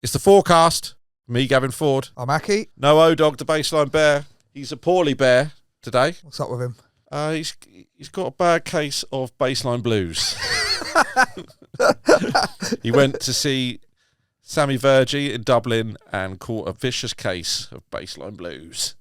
It's the FooRcast. Me, Gavin Ford. I'm Aki. No O-Dog, the baseline bear. He's a poorly bear today. What's up with him? He's got a bad case of baseline blues. He went to see Sammy Vergie in Dublin and caught a vicious case of baseline blues.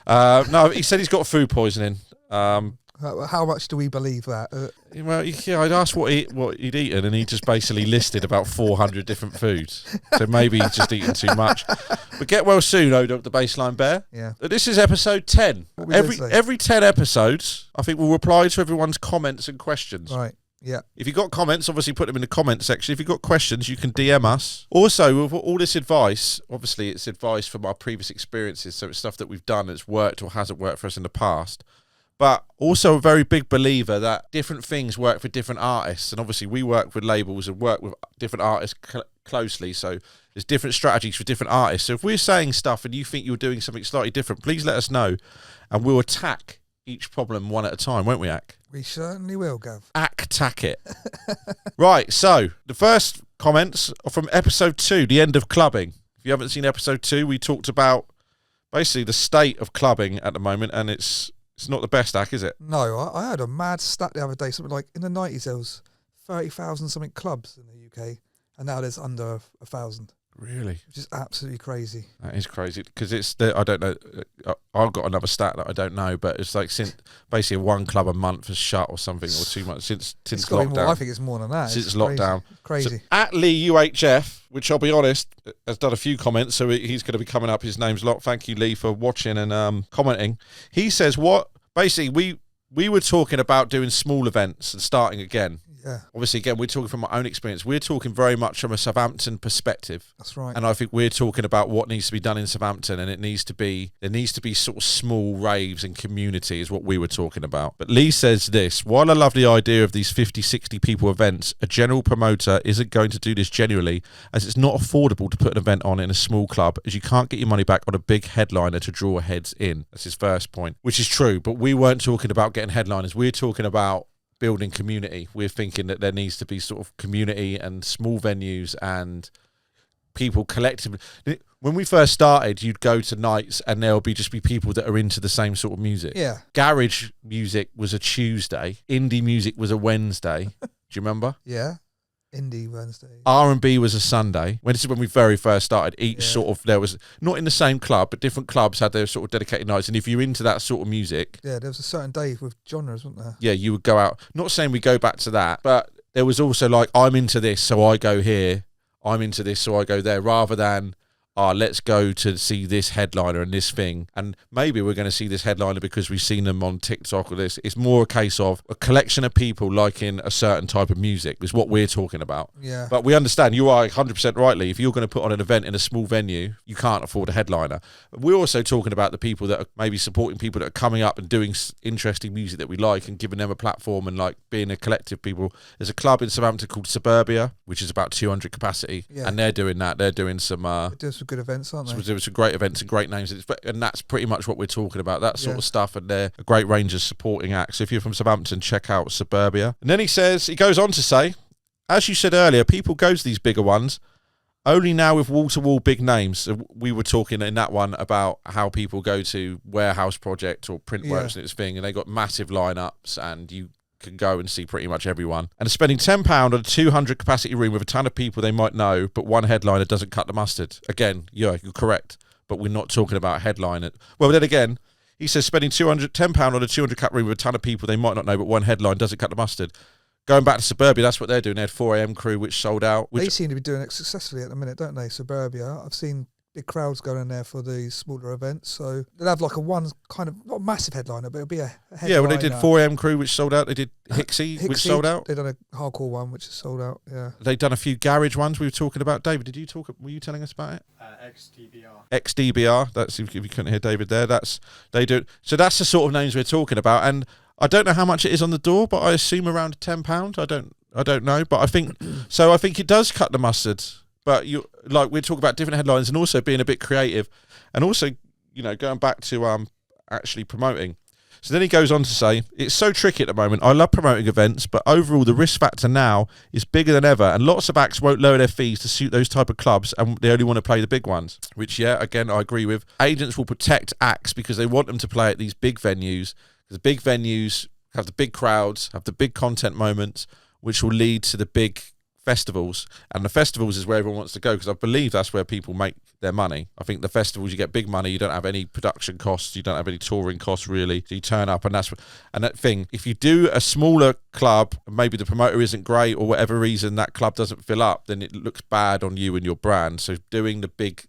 No, he said he's got food poisoning. How much do we believe that? Well, yeah, I'd asked what he'd eaten, and he just basically listed about 400 different foods. So maybe he's just eaten too much. But get well soon, O-Dog, the baseline bear. Yeah. This is episode 10. Every 10 episodes, I think we'll reply to everyone's comments and questions. Right. Yeah. If you've got comments, obviously put them in the comment section. If you've got questions, you can DM us. Also, with all this advice, obviously it's advice from our previous experiences, so it's stuff that we've done that's worked or hasn't worked for us in the past. But also a very big believer that different things work for different artists. And obviously we work with labels and work with different artists closely. So there's different strategies for different artists. So if we're saying stuff and you think you're doing something slightly different, please let us know. And we'll attack each problem one at a time, won't we, Ak? We certainly will, Gav. Attack it. Right, so the first comments are from episode 2, the end of clubbing. If you haven't seen episode 2, we talked about basically the state of clubbing at the moment, and it's not the best, Ak, is it? No, I heard a mad stat the other day, something like in the 90s there was 30,000 something clubs in the UK, and now there's under 1,000. Really? Which is absolutely crazy. That is crazy, because I don't know, I've got another stat that I don't know, but it's like since basically one club a month has shut or something, or 2 months since lockdown. More, I think it's more than that. Since lockdown. Crazy. So, at Lee UHF, which I'll be honest, has done a few comments, so he's going to be coming up. His name's Lot. Thank you, Lee, for watching and commenting. He says, basically, we were talking about doing small events and starting again. Yeah. Obviously, again, we're talking from my own experience. We're talking very much from a Southampton perspective. That's right. And I think we're talking about what needs to be done in Southampton, and there needs to be sort of small raves and community is what we were talking about. But Lee says this: while I love the idea of these 50, 60 people events, a general promoter isn't going to do this genuinely, as it's not affordable to put an event on in a small club, as you can't get your money back on a big headliner to draw heads in. That's his first point, which is true. But we weren't talking about getting headliners. We're talking about building community. We're thinking that there needs to be sort of community and small venues and people collectively. When we first started, you'd go to nights and there'll just be people that are into the same sort of music. Yeah. Garage music was a Tuesday. Indie music was a Wednesday. Do you remember? Yeah. Indie Wednesday. R&B was a Sunday. This is when we very first started. Each sort of, there was, not in the same club, but different clubs had their sort of dedicated nights. And if you're into that sort of music... Yeah, there was a certain day with genres, wasn't there? Yeah, you would go out. Not saying we go back to that, but there was also like, I'm into this, so I go here. I'm into this, so I go there. Rather than, let's go to see this headliner and this thing. And maybe we're going to see this headliner because we've seen them on TikTok or this. It's more a case of a collection of people liking a certain type of music is what we're talking about. Yeah. But we understand, you are 100% rightly, if you're going to put on an event in a small venue, you can't afford a headliner. But we're also talking about the people that are maybe supporting people that are coming up and doing interesting music that we like and giving them a platform and like being a collective people. There's a club in Southampton called Suburbia, which is about 200 capacity. Yeah. And they're doing that. They're doing some... good events, aren't they? There was some great events and great names, and that's pretty much what we're talking about, that sort of stuff, and they're a great range of supporting acts. So if you're from Southampton, check out Suburbia. And then he goes on to say, as you said earlier, people go to these bigger ones only now with wall-to-wall big names. So we were talking in that one about how people go to Warehouse Project or Printworks and its thing, and they got massive lineups, and you can go and see pretty much everyone. And spending £10 on a 200 capacity room with a ton of people they might know, but one headliner doesn't cut the mustard. Again, yeah, you're correct, but we're not talking about a headliner. Well, then again, he says spending £10 on a 200 cap room with a ton of people they might not know, but one headline doesn't cut the mustard. Going back to Suburbia, that's what they're doing. They had 4am crew, which sold out. They seem to be doing it successfully at the minute, don't they, Suburbia? I've seen big crowds going in there for the smaller events, so they'll have like a one kind of, not a massive headliner, but it'll be a headliner. Yeah, well, they did 4am crew, which sold out. They did Hixie, which sold out. They done a hardcore one, which is sold out. Yeah, they've done a few garage ones. We were talking about. David, were you telling us about it? XDBR. That's if you couldn't hear David there. They do. So that's the sort of names we're talking about, and I don't know how much it is on the door, but I assume around £10. I don't know, but I think so. I think it does cut the mustard. But we're talking about different headlines and also being a bit creative, and also going back to actually promoting. So then he goes on to say, it's so tricky at the moment. I love promoting events, but overall the risk factor now is bigger than ever, and lots of acts won't lower their fees to suit those type of clubs, and they only want to play the big ones, which, yeah, again, I agree with. Agents will protect acts because they want them to play at these big venues, because the big venues have the big crowds, have the big content moments, which will lead to the big festivals, and the festivals is where everyone wants to go, because I believe that's where people make their money. I think the festivals, you get big money, you don't have any production costs, you don't have any touring costs really, so you turn up, and that thing, if you do a smaller club, maybe the promoter isn't great or whatever reason that club doesn't fill up, then it looks bad on you and your brand. So doing the big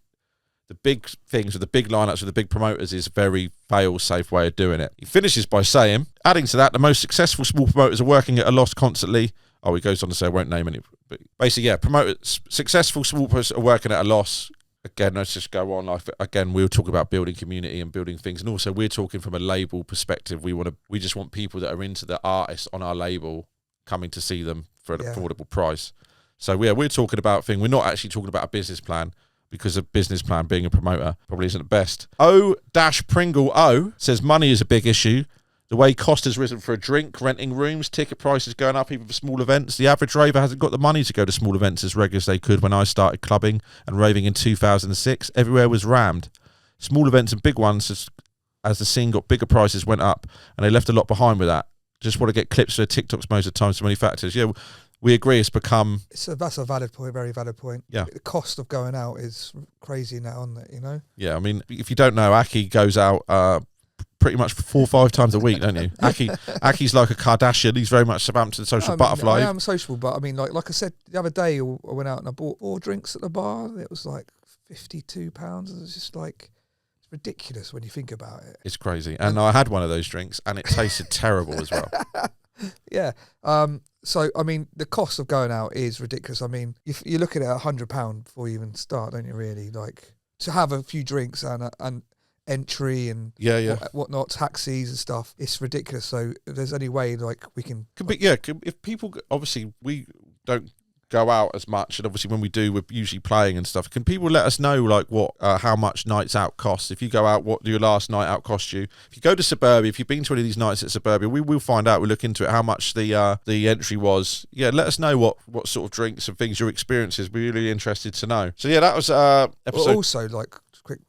things with the big lineups with the big promoters is a very fail-safe way of doing it. He finishes by saying, adding to that, the most successful small promoters are working at a loss constantly. Oh, he goes on to say, I won't name any, but basically, yeah, promoters, successful small promoters are working at a loss. Again, let's just go on. Again, we'll talk about building community and building things, and also we're talking from a label perspective. We just want people that are into the artists on our label coming to see them for an affordable price. So yeah, we're talking about things. We're not actually talking about a business plan, because a business plan being a promoter probably isn't the best. O-Pringle O says money is a big issue. The way cost has risen for a drink, renting rooms, ticket prices going up even for small events. The average raver hasn't got the money to go to small events as regular as they could when I started clubbing and raving in 2006. Everywhere was rammed. Small events and big ones, as the scene got bigger, prices went up, and they left a lot behind with that. Just want to get clips for TikToks most of the time, so many factors. Yeah, we agree it's become... That's a valid point, very valid point. Yeah. The cost of going out is crazy now, isn't it, you know? Yeah, I mean, if you don't know, Aki goes out... pretty much 4 or 5 times a week, don't you? Aki's like a Kardashian. He's very much Southampton social butterfly. I am sociable, but I mean, like I said the other day, I went out and I bought 4 drinks at the bar. It was like £52. And it's just like, it's ridiculous when you think about it. It's crazy. And I had one of those drinks, and it tasted terrible as well. Yeah. So I mean, the cost of going out is ridiculous. I mean, if you're looking at £100 before you even start, don't you? Really, like, to have a few drinks and entry and whatnot, taxis and stuff, it's ridiculous. So if there's any way, like, we can... if people... Obviously, we don't go out as much, and obviously when we do, we're usually playing and stuff. Can people let us know, like, what how much nights out cost? If you go out, what do your last night out cost you? If you go to Suburbia, if you've been to any of these nights at Suburbia, we will find out. We'll look into it, how much the entry was. Yeah, let us know what sort of drinks and things your experiences. We're really interested to know. So yeah, that was episode... Well, also, like, quick,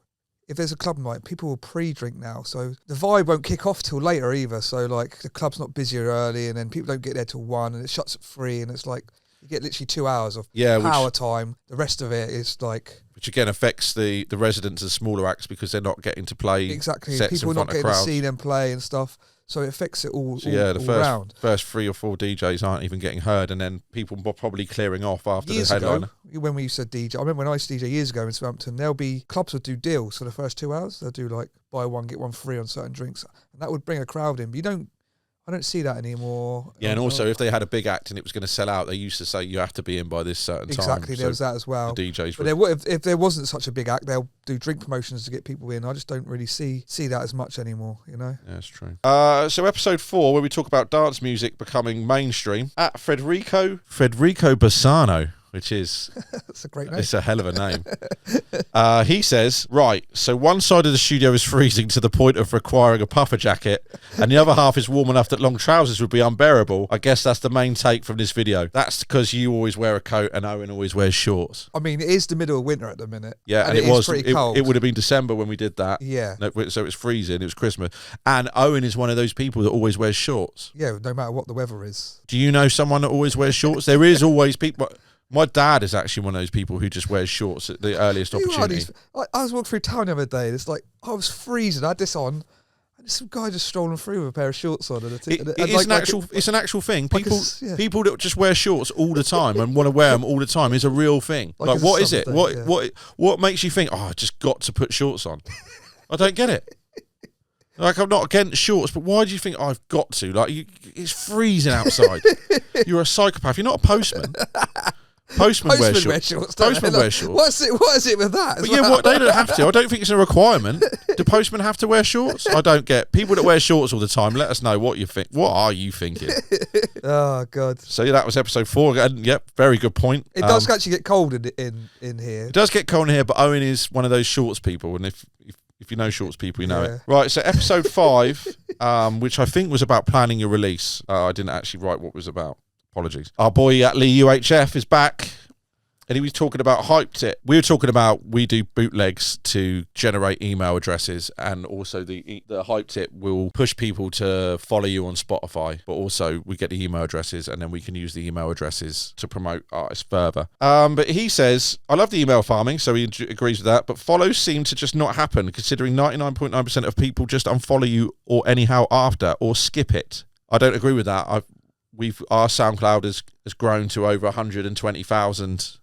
if there's a club night, people will pre-drink now, so the vibe won't kick off till later either. So, like, the club's not busier early, and then people don't get there till 1, and it shuts at 3, and it's like, you get literally 2 hours of power time. The rest of it is like... Which again affects the residents of smaller acts, because they're not getting to play exactly. Sets People in are front not getting of crowds. to see them play and stuff. So it affects it all. So round. First 3 or 4 DJs aren't even getting heard, and then people are probably clearing off after years the headliner. Ago, when we used to DJ, I remember when I used to DJ years ago in Southampton, clubs would do deals for the first 2 hours. They'll do like buy one get one free on certain drinks, and that would bring a crowd in. But I don't see that anymore. Yeah, and also if they had a big act and it was going to sell out, they used to say you have to be in by this certain time. Exactly, there was that as well. The DJs. But if there wasn't such a big act, they'll do drink promotions to get people in. I just don't really see that as much anymore, you know? Yeah, that's true. So episode 4, where we talk about dance music becoming mainstream, at Federico Bassano, which is... That's a great name. It's a hell of a name. He says, right, so one side of the studio is freezing to the point of requiring a puffer jacket, and the other half is warm enough that long trousers would be unbearable. I guess that's the main take from this video. That's because you always wear a coat and Owen always wears shorts. I mean, it is the middle of winter at the minute. Yeah, and it was pretty cold. It would have been December when we did that. Yeah. No, so it was freezing, it was Christmas. And Owen is one of those people that always wears shorts. Yeah, no matter what the weather is. Do you know someone that always wears shorts? There is always people... My dad is actually one of those people who just wears shorts at the earliest opportunity. I was walking through town the other day, and it's like, I was freezing, I had this on, and some guy just strolling through with a pair of shorts on. It's an actual thing. People that just wear shorts all the time and want to wear them all the time is a real thing. Like what is it? What makes you think, oh, I just got to put shorts on? I don't get it. Like, I'm not against shorts, but why do you think I've got to? Like, it's freezing outside. You're a psychopath. You're not a postman. Postmen wear shorts. Postmen wear shorts. What is it with that? But yeah, they don't have to. I don't think it's a requirement. Do postmen have to wear shorts? I don't get. People that wear shorts all the time, let us know what you think. What are you thinking? Oh, God. So yeah, that was episode 4. And yep, very good point. It does actually get cold in here. It does get cold in here, but Owen is one of those shorts people. And if If you know shorts people, you know it. Right, so episode 5, which I think was about planning your release. I didn't actually write what it was about. Apologies. Our boy at Lee UHF is back. And he was talking about Hyped It. We were talking about we do bootlegs to generate email addresses, and also the Hyped It will push people to follow you on Spotify, but also we get the email addresses, and then we can use the email addresses to promote artists further. But he says, I love the email farming, so he agrees with that, but follows seem to just not happen, considering 99.9% of people just unfollow you or anyhow after, or skip it. I don't agree with that. Our SoundCloud has grown to over 120,000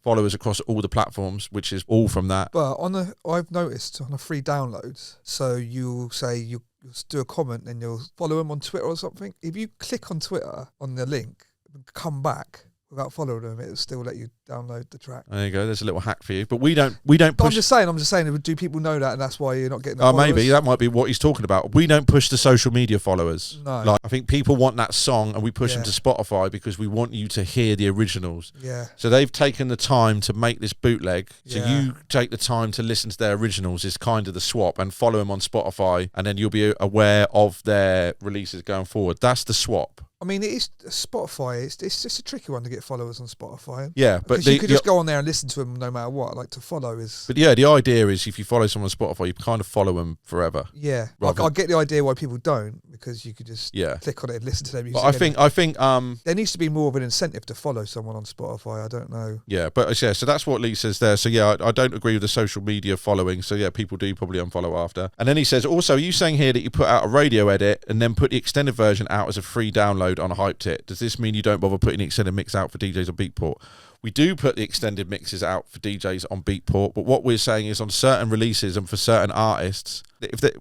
followers across all the platforms, which is all from that. But I've noticed on the free downloads, so you'll say you'll do a comment and you'll follow them on Twitter or something. If you click on Twitter on the link and come back without following them, it'll still let you download the track. There you go. There's a little hack for you, but we don't push. I'm just saying. Do people know that, and that's why you're not getting the followers? Maybe that might be what he's talking about. We don't push the social media followers. No. Like, I think people want that song, and we push them to Spotify because we want you to hear the originals. Yeah. So they've taken the time to make this bootleg. So you take the time to listen to their originals is kind of the swap, and follow them on Spotify, and then you'll be aware of their releases going forward. That's the swap. I mean, it is Spotify. It's just a tricky one to get followers on Spotify. Yeah, but you could just go on there and listen to them no matter what. Like, to follow is. But yeah, the idea is if you follow someone on Spotify, you kind of follow them forever. Yeah, I get the idea why people don't, because you could just click on it and listen to their music. But I think there needs to be more of an incentive to follow someone on Spotify. I don't know. Yeah, but so that's what Lee says there. So yeah, I don't agree with the social media following. So yeah, people do probably unfollow after. And then he says, also, are you saying here that you put out a radio edit and then put the extended version out as a free download on Hyped It? Does this mean you don't bother putting the extended mix out for DJs on Beatport? We do put the extended mixes out for DJs on Beatport, but what we're saying is on certain releases and for certain artists,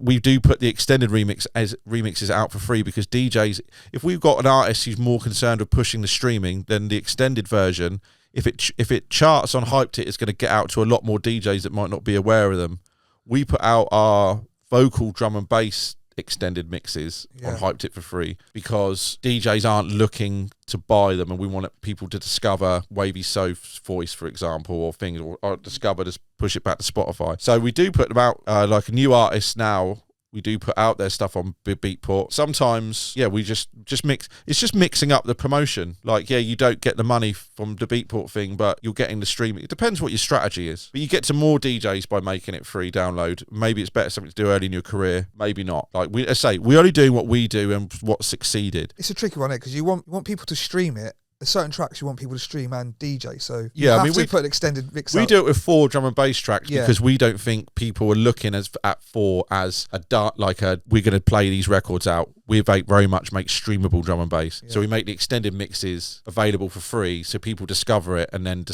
we do put the extended remixes out for free, because DJs, if we've got an artist who's more concerned with pushing the streaming, then the extended version, if it charts on Hyped It, it's going to get out to a lot more DJs that might not be aware of them. We put out our vocal drum and bass extended mixes on Hyped It for free, because DJs aren't looking to buy them, and we want people to discover Wavy Soph's voice, for example, or things, or discover to push it back to Spotify. So we do put them out, like a new artist now. We do put out their stuff on Beatport. Sometimes, we just mix. It's just mixing up the promotion. Like, you don't get the money from the Beatport thing, but you're getting the streaming. It depends what your strategy is. But you get to more DJs by making it free download. Maybe it's better something to do early in your career. Maybe not. Like, we're only doing what we do and what succeeded. It's a tricky one, because you want people to stream it. There's certain tracks you want people to stream and DJ, so we put an extended mix. We do it with 4 drum and bass tracks because we don't think people are looking at 4 as we're going to play these records out. We very much make streamable drum and bass, so we make the extended mixes available for free, so people discover it and then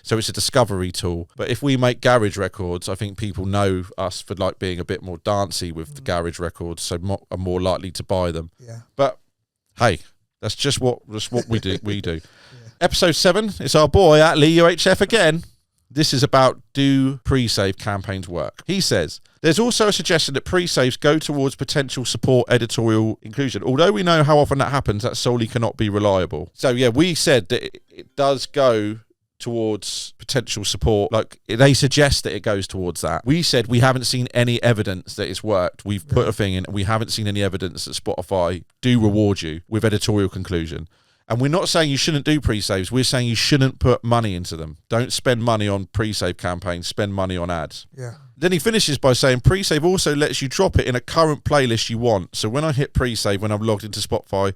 so it's a discovery tool. But if we make garage records, I think people know us for like being a bit more dancey with the garage records, so are more likely to buy them. Yeah. But hey, that's just what we do. Episode 7, it's our boy at Lee UHF again. This is about, do pre-save campaigns work? He says, there's also a suggestion that pre-saves go towards potential support editorial inclusion. Although we know how often that happens, that solely cannot be reliable. So yeah, we said that it does go towards potential support. Like, they suggest that it goes towards that. We said we haven't seen any evidence that it's worked. We've put a thing in, and we haven't seen any evidence that Spotify do reward you with editorial conclusion. And we're not saying you shouldn't do pre-saves. We're saying you shouldn't put money into them. Don't spend money on pre-save campaigns. Spend money on ads. Yeah. Then he finishes by saying pre-save also lets you drop it in a current playlist you want. So when I hit pre-save, when I'm logged into Spotify,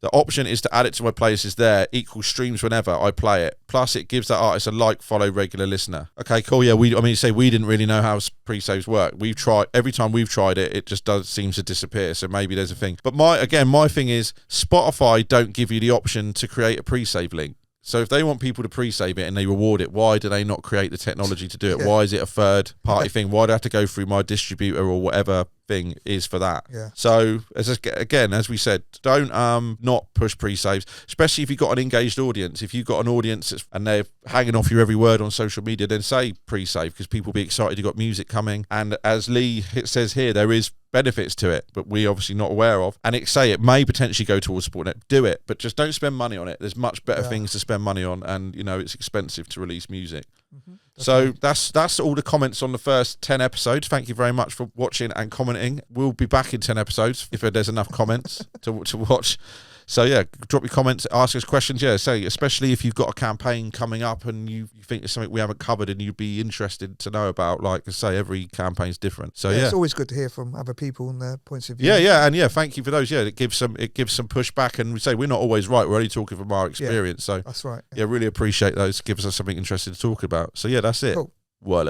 the option is to add it to my playlists there, equals streams whenever I play it. Plus, it gives that artist a follow, regular listener. Okay, cool. Yeah, we didn't really know how pre-saves work. We've tried, every time we've tried it, it just seems to disappear. So maybe there's a thing. But my thing is, Spotify don't give you the option to create a pre-save link. So if they want people to pre-save it and they reward it, why do they not create the technology to do it? Why is it a third-party thing? Why do I have to go through my distributor or whatever thing is for that? Yeah. So as we said, don't not push pre-saves, especially if you've got an engaged audience. If you've got an audience and they're hanging off your every word on social media, then say pre-save, because people will be excited you've got music coming. And as Lee says here, there is benefits to it, but we're obviously not aware of. And it may potentially go towards supporting it. Do it, but just don't spend money on it. There's much better things to spend money on, and it's expensive to release music. Mm-hmm. So that's all the comments on the first 10 episodes. Thank you very much for watching and commenting. We'll be back in 10 episodes if there's enough comments to watch. So yeah, drop your comments, ask us questions. Yeah, say especially if you've got a campaign coming up and you think there's something we haven't covered and you'd be interested to know about. Like I say, every campaign's different. So yeah, it's always good to hear from other people and their points of view. Yeah, and thank you for those. Yeah, it gives some pushback, and we say we're not always right. We're only talking from our experience. So that's right. Yeah, really appreciate those. Gives us something interesting to talk about. So yeah, that's it. Cool. Well up.